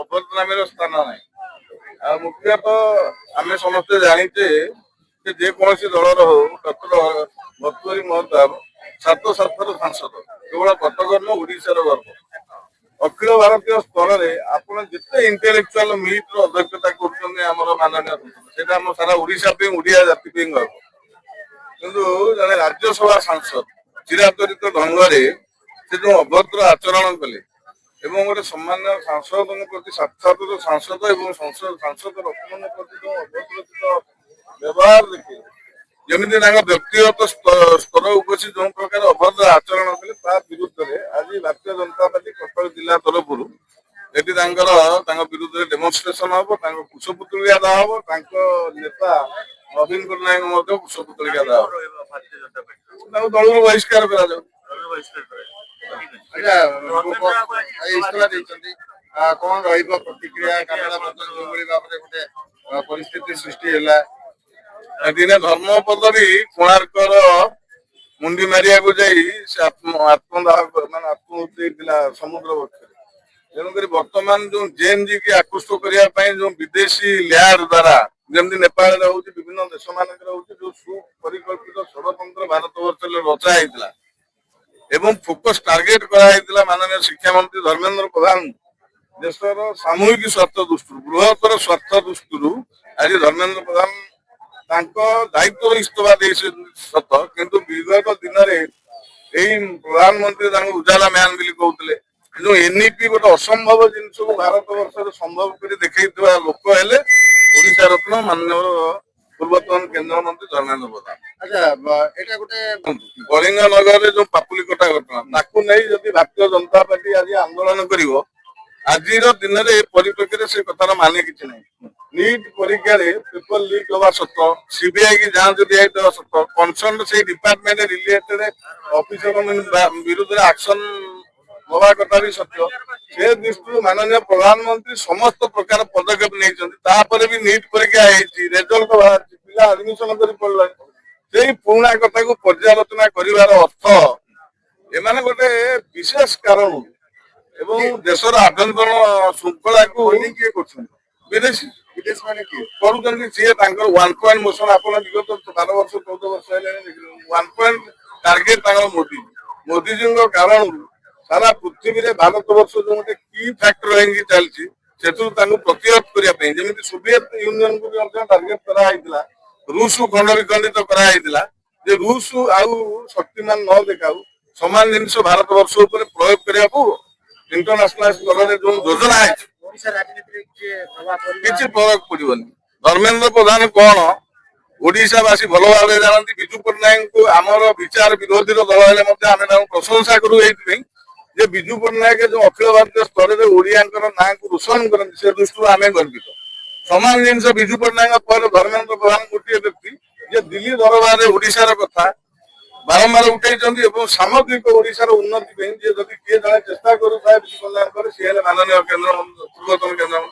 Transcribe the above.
ଅଭଦ୍ରାମୀର ସ୍ଥାନ ନାହିଁ। ଆଉ ମୁଖ୍ୟତଃ ଆମେ ସମସ୍ତେ ଜାଣିଛେ ଯେ ଯେକୌଣସି ଦଳର ହଉ ଡକ୍ଟର ଭର୍ତ୍ତୃହରି ମହତାବ 7 ଥର ସାଂସଦ, କେବଳ କଟକ ନୁହଁ ଓଡ଼ିଶାର ଗର୍ବ। ଅଖିଳ ଭାରତୀୟ ସ୍ତରରେ ଆପଣ ଯେତେ ଇଣ୍ଟେଲେକ୍ଚୁଆଲ ମିଟ୍ର ଅଧ୍ୟକ୍ଷତା କରୁଛନ୍ତି ଆମର ମାନନୀୟ ସେଇଟା ଆମ ସାରା ଓଡ଼ିଶା ପାଇଁ ଓଡ଼ିଆ ଜାତି ପାଇଁ ଗର୍ବ। କିନ୍ତୁ ଜଣେ ରାଜ୍ୟସଭା ସାଂସଦ ଚିରାଚରିତ ଢଙ୍ଗରେ ସେ ଯୋଉ ଅଭଦ୍ର ଆଚରଣ କଲେ ଏବଂ ଗୋଟେ ସମ୍ମାନୀୟ ସାଂସଦଙ୍କ ପ୍ରତି ସାକ୍ଷାତ ସାଂସଦ ଏବଂ ସାଂସଦ ରତ୍ନଙ୍କ ପ୍ରତି ଯୋଉ ଅଭଦ୍ରଚିତ ବ୍ୟବହାର ଦେଖି ଯେମିତି ତାଙ୍କ ବ୍ୟକ୍ତିଗତ ସ୍ତର ଉପସି ଯୋଉ ପ୍ରକାର ଅଭଦ୍ର ଆଚରଣ କଲେ ତା ବିରୁଦ୍ଧରେ ଆଜି ଭାରତୀୟ ଜନତା ପାର୍ଟି କଟକ ଜିଲ୍ଲା ତରଫରୁ ଏଠି ତାଙ୍କ ବିରୁଦ୍ଧରେ ଡେମନଷ୍ଟ୍ରେସନ ହବ, ତାଙ୍କ କୁଶପୁତଳିକା ଦିଆ ହବ, ତାଙ୍କ ନେତା ନବୀନ ପଟ୍ଟନାୟକ ମଧ୍ୟ କୁଶପୁତଳିକା ଦିଆ ହବ, ତାଙ୍କୁ ଦଳରୁ ବହିଷ୍କାର କରାଯାଉ। ଇସ୍ତଫା ଦେଇଛନ୍ତି କଣ ରହିବ ପ୍ରତିକ୍ରିୟା? କାରଣ ଯୋଉଭଳି ଭାବରେ ଗୋଟେ ପରିସ୍ଥିତି ସୃଷ୍ଟି ହେଲା, ଦିନେ ଧର୍ମପଦ ବି କୋଣାର୍କର ମୁଣ୍ଡି ମାରିବାକୁ ଯାଇ ସେ ଆତ୍ମଦାହ ମାନେ ଆତ୍ମହତ୍ୟା ହେଇଥିଲା ସମୁଦ୍ର ବକ୍ଷରେ। ତେଣୁକରି ବର୍ତ୍ତମାନ ଯୋଉ ଜେଏନଜି କି ଆକୃଷ୍ଟ କରିବା ପାଇଁ ଯୋଉ ବିଦେଶୀ ଲ୍ୟାବ ଦ୍ଵାରା ଯେମିତି ନେପାଳରେ ହଉଛି ବିଭିନ୍ନ ଦେଶ ମାନଙ୍କରେ ହଉଛି ଯୋଉ ସୁପରିକଳ୍ପିତ ଷଡ଼ଯନ୍ତ୍ର ଭାରତ ବର୍ଷରେ ରଚା ହେଇଥିଲା ଏବଂ ଫୋକସ ଟାର୍ଗେଟ କରାଯାଇଥିଲା ମାନନୀୟ ଶିକ୍ଷାମନ୍ତ୍ରୀ ଧର୍ମେନ୍ଦ୍ର ପ୍ରଧାନ ଦେଶର ସାମୂହିକ ସ୍ୱାର୍ଥ ଦୃଷ୍ଟିରୁ ବୃହତ୍ତର ସ୍ୱାର୍ଥ ଦୃଷ୍ଟିରୁ ଆଜି ଧର୍ମେନ୍ଦ୍ର ପ୍ରଧାନ ତାଙ୍କ ଦାୟିତ୍ୱ ଇସ୍ତଫା ଦେଇଛନ୍ତି ସତ, କିନ୍ତୁ ବିଗତ ଦିନରେ ଏଇ ପ୍ରଧାନମନ୍ତ୍ରୀ ତାଙ୍କୁ ଉଜାଲା ମ୍ୟାନ ବୋଲି କହୁଥିଲେ। ଯୋଉ ଏନ୍ଇପି ଗୋଟେ ଅସମ୍ଭବ ଜିନିଷକୁ ଭାରତ ବର୍ଷରେ ସମ୍ଭବ କରି ଦେଖେଇଥିବା ଲୋକ ହେଲେ ଓଡିଶା ରତ୍ନ ମାନ୍ୟବର ପୂର୍ବତନ କେନ୍ଦ୍ରମନ୍ତ୍ରୀ ଧର୍ମେନ୍ଦ୍ର ପ୍ରଧାନ। ଆଚ୍ଛା ଏଇଟା ଗୋଟେ କଳିଙ୍ଗ ନଗରରେ ଯୋଉ ପାପୁଲି କଟା ଘଟଣା ତାକୁ ନେଇ ଯଦି ଭାରତୀୟ ଜନତା ପାର୍ଟି ଆଜି ଆନ୍ଦୋଳନ କରିବ, ଆଜିର ଦିନରେ ଏ ପରିପ୍ରେକ୍ଷୀରେ ସେ କଥାର ମାନେ କିଛି ନାହିଁ। ନିଟ୍ ପରୀକ୍ଷାରେ ପେପର ଲିକ୍ ହବା ସତ, ସିବିଆଇ କି ଯାଞ୍ଚ ଦିଆଯାଇଥିବା ସତ, କନସର୍ନ ସେଇ ଡିପାର୍ଟମେଣ୍ଟ ରିଲେଟେଡ ଅଫିସର ବିରୁଦ୍ଧରେ ଆକ୍ସନ ହବା କଥା ବି ସତ୍ୟ। ସେ ଦୃଷ୍ଟିରୁ ମାନନୀୟ ପ୍ରଧାନମନ୍ତ୍ରୀ ସମସ୍ତ ପ୍ରକାର ପଦକ୍ଷେପ ନେଇଛନ୍ତି, ତାପରେ ବି ନିଟ୍ ପରୀକ୍ଷା ହେଇଛି, ରେଜଲ୍ଟ ବାହାରିଛି, ପିଲା ଆଡମିସନ କରି ପଡିଲାଣି। ସେଇ ପୁରୁଣା କଥାକୁ ପର୍ଯ୍ୟାଲୋଚନା କରିବାର ଅର୍ଥ ଏମାନେ ଗୋଟେ ବିଶେଷ କାରଣ ଏବଂ ଦେଶର ଆଭ୍ୟନ୍ତର ଶୃଙ୍ଖଳାକୁ କିଏ କରୁଛନ୍ତି? ବିଦେଶୀ ବିଦେଶ ମାନେ କିଏ କରୁଛନ୍ତି? ସିଏ ତାଙ୍କର 1 ପଏଣ୍ଟ ମୋସନ ଆପଣ ବିଗତ 12 ବର୍ଷ 14 ବର୍ଷ ହେଲାଣି 1 ପଏଣ୍ଟ ଟାର୍ଗେଟ ତାଙ୍କର ମୋଦିଜୀଙ୍କ କାରଣରୁ ସାରା ପୃଥିବୀରେ ଭାରତ ବର୍ଷ ଯୋଉ ଗୋଟେ କି ଫ୍ୟାକ୍ଟର ହେଇକି ଚାଲିଛି ସେଥିରୁ ତାଙ୍କୁ ପ୍ରତିହତ କରିବା ପାଇଁ ଯେମିତି ସୋଭିଏତ ୟୁନିୟନକୁ ବି ମଧ୍ୟ ଟାର୍ଗେଟ କରାଯାଇଥିଲା, ରୁଷକୁ ଖଣ୍ଡ ବିଖଣ୍ଡିତ କରାଯାଇଥିଲା ଯେ ରୁଷ ଆଉ ଶକ୍ତିମାନ ନ ଦେଖାଉ ସମାନ ଜିନିଷ ଭାରତ ବର୍ଷ ଉପରେ ପ୍ରୟୋଗ କରିବାକୁ ଇଣ୍ଟରନ୍ୟାସନାଲ ସ୍ତରରେ ଯୋଉ ଯୋଜନା ହେଇଛି ଓଡିଶା ରାଜନୀତିରେ କିଛି ପ୍ରଭାବ ପଡିବନି। ଧର୍ମେନ୍ଦ୍ର ପ୍ରଧାନ କଣ ଓଡିଶାବାସୀ ଭଲ ଭାବରେ ଜାଣନ୍ତି। ବିଜୁ ପଟ୍ଟନାୟକଙ୍କୁ ଆମର ବିଚାର ବିରୋଧୀର ଦଳ ହେଲେ ମଧ୍ୟ ଆମେ ତାଙ୍କୁ ପ୍ରଶଂସା କରୁ ଏଇଥିପାଇଁ ଯେ ବିଜୁ ପଟ୍ଟନାୟକ ଯୋଉ ଅଖିଳ ଭାରତୀୟ ସ୍ତରରେ ଓଡିଆଙ୍କର ନାଁକୁ ରୋଶନ କରନ୍ତି ସେ ଦୃଷ୍ଟିରୁ ଆମେ ଗର୍ବିତ। ସମାନ ଜିନିଷ ବିଜୁ ପଟ୍ଟନାୟକ ପରେ ଧର୍ମେନ୍ଦ୍ର ପ୍ରଧାନ ଗୋଟିଏ ବ୍ୟକ୍ତି ଯେ ଦିଲ୍ଲୀ ଦରବାରରେ ଓଡିଶାର କଥା ବାରମ୍ବାର ଉଠେଇଛନ୍ତି ଏବଂ ସାମଗ୍ରିକ ଓଡିଶାର ଉନ୍ନତି ପାଇଁ ଯିଏ ଯଦି କିଏ ଜଣେ ଚେଷ୍ଟା କରୁଥାଏ ବିଜୁ ପଟ୍ଟନାୟକଙ୍କର ସିଏ ହେଲେ ମାନନୀୟ ପୂର୍ବତନ କେନ୍ଦ୍ରମନ୍ତ୍ରୀ